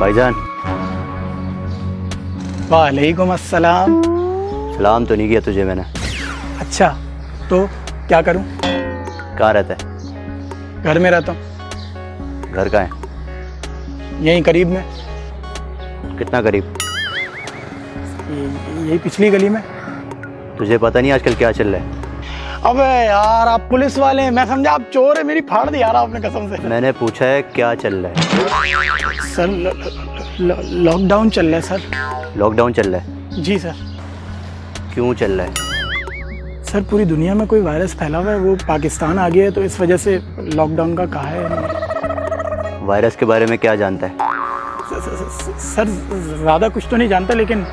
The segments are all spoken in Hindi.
भाईजान। वालेकुम अस्सलाम। सलाम तो नहीं किया तुझे मैंने। अच्छा, तो क्या करूं? कहाँ रहता है? घर में रहता हूँ। घर कहाँ है? यहीं करीब में। कितना करीब? यही पिछली गली में। तुझे पता नहीं आजकल क्या चल रहा है? अबे यार, आप पुलिस वाले हैं, मैं समझा आप चोर है। मेरी फाड़ दी यार आपने कसम से। मैंने पूछा है क्या चल रहा है। सर लॉकडाउन चल रहा है सर। लॉकडाउन चल रहा है? जी सर। क्यों चल रहा है? सर पूरी दुनिया में कोई वायरस फैला हुआ है, वो पाकिस्तान आ गया है, तो इस वजह से लॉकडाउन का कहा है। वायरस के बारे में क्या जानता है? सर ज़्यादा कुछ तो नहीं जानता, लेकिन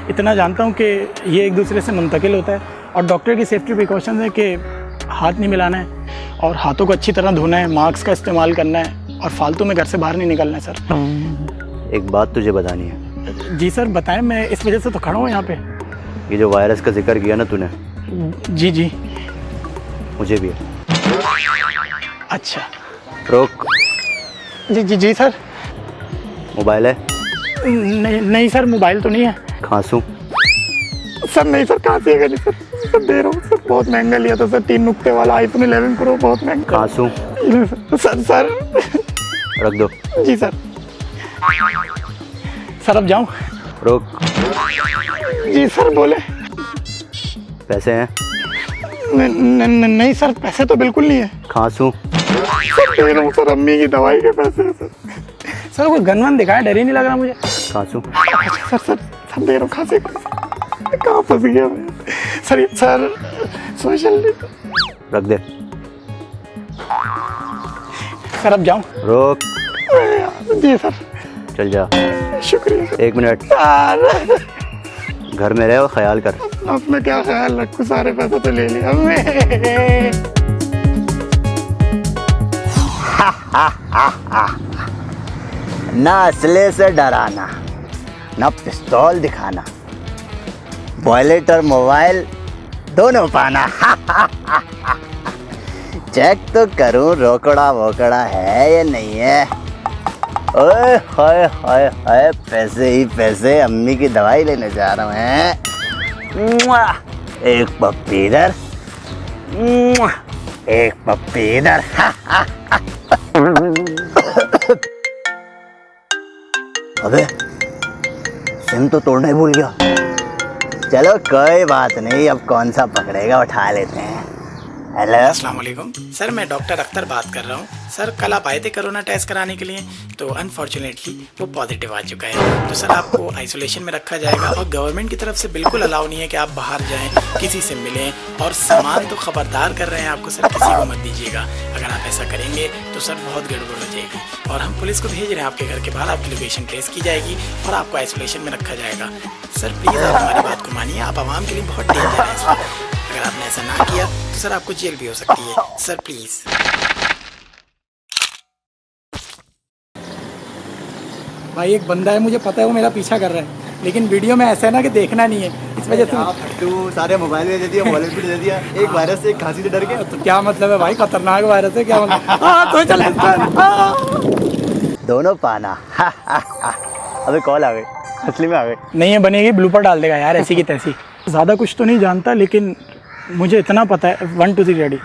इतना जानता हूँ कि ये एक दूसरे से मुंतकिल होता है और डॉक्टर की सेफ्टी प्रिकॉशंस है कि हाथ नहीं मिलाना है और हाथों को अच्छी तरह धोना है, मास्क का इस्तेमाल करना है और फालतू में घर से बाहर नहीं निकलना है सर। एक बात तुझे बतानी है। जी सर बताएं, मैं इस वजह से तो खड़ा हूँ यहाँ पे। ये जो वायरस का जिक्र किया ना तूने। जी जी। मुझे भी है। अच्छा। रोक। जी जी जी सर। मोबाइल है? नहीं सर, मोबाइल तो नहीं है। खांसू? सर नहीं सर, कहाँ से है सर? सर दे रहा हूँ सर, बहुत महंगा लिया था सर, 3 नुक्ते वाला आईफोन 11 प्रो, बहुत महंगा। खांसू? सर रख दो। जी सर। सर अब जाऊँ? रोक। जी सर बोले। पैसे हैं? नहीं सर, पैसे तो बिल्कुल नहीं है। खांसू? सर दे रहा हूँ सर, अम्मी की दवाई के पैसे हैं सर। सर कोई गन वन दिखाया, डर ही नहीं लग रहा मुझे। खांसू? सर दे रहा हूँ, खांसी कहाँ फंस गया मैं? सर सोशल रख दे। सर अब जाऊँ? रोक। जी सर। चल जा। शुक्रिया। 1 मिनट। सर घर में रहे और ख्याल कर। अपना क्या ख्याल रखूं, सारे पैसे तो ले लिया। ना असले से डराना, ना पिस्तौल दिखाना, वॉलेट और मोबाइल दोनों पाना। चेक तो करूं रोकड़ा वोकड़ा है या नहीं है। ओए हाय हाय हाय, पैसे ही पैसे, अम्मी की दवाई लेने जा रहे हैं। एक पप्पी इधर, एक पप्पी इधर। अबे सिम तो तोड़ना ही भूल गया। चलो कोई बात नहीं, अब कौन सा पकड़ेगा, उठा लेते हैं। हेलो, अस्सलाम वालेकुम सर, मैं डॉक्टर अख्तर बात कर रहा हूँ। सर कल आप आए थे कोरोना टेस्ट कराने के लिए, तो अनफॉर्चुनेटली वो पॉजिटिव आ चुका है। तो सर आपको आइसोलेशन में रखा जाएगा और गवर्नमेंट की तरफ से बिल्कुल अलाउ नहीं है कि आप बाहर जाएं, किसी से मिलें, और सामान तो खबरदार कर रहे हैं आपको सर, किसी को मत दीजिएगा। अगर आप ऐसा करेंगे तो सर बहुत गड़बड़ हो जाएगी और हम पुलिस को भेज रहे हैं आपके घर के बाहर, आपकी लोकेशन ट्रेस की जाएगी और आपको आइसोलेशन में रखा जाएगा। सर प्लीज़ आप हमारी बात को मानिए, आप आवाम के लिए बहुत डेंजर है इस वक्त। अगर आपने ऐसा ना किया तो सर आपको जेल भी हो सकती है। Sir please. भाई एक बंदा है, मुझे पता है वो मेरा पीछा कर रहा है, लेकिन वीडियो में ऐसा है ना कि देखना नहीं है, इस वजह से। तू सारे मोबाइल में दे दिया, वॉलेट भी दे दिया, एक वायरस से, एक खांसी से डर के। तो क्या मतलब है भाई, खतरनाक वायरस है क्या मतलब? तो चल दोनों पाना। अबे कॉल आ गई, असली में आ गई। नहीं है, बनेगी ब्लूपर डाल देगा यार ऐसी की तैसी। ज़्यादा कुछ तो नहीं जानता, लेकिन मुझे इतना पता है। 1 2 3 रेडी।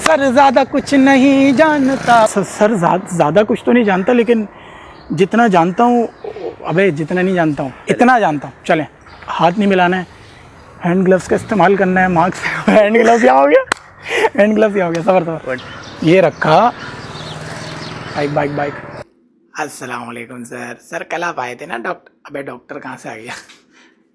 सर ज़्यादा कुछ नहीं जानता। सर ज़्यादा कुछ तो नहीं जानता, लेकिन जितना जानता हूँ, अबे जितना नहीं जानता हूँ इतना जानता हूँ। चलें, हाथ नहीं मिलाना है, हैंड ग्लव्स का इस्तेमाल करना है, मास्क। हैंड ग्लव्स क्या हो गया? हैंड ग्लव्स क्या हो गया? सबर ये रखा। बाइक। अस्सलाम वालेकुम सर। सर कल आप आए थे ना डॉक्टर? अबे डॉक्टर कहाँ से आ गया?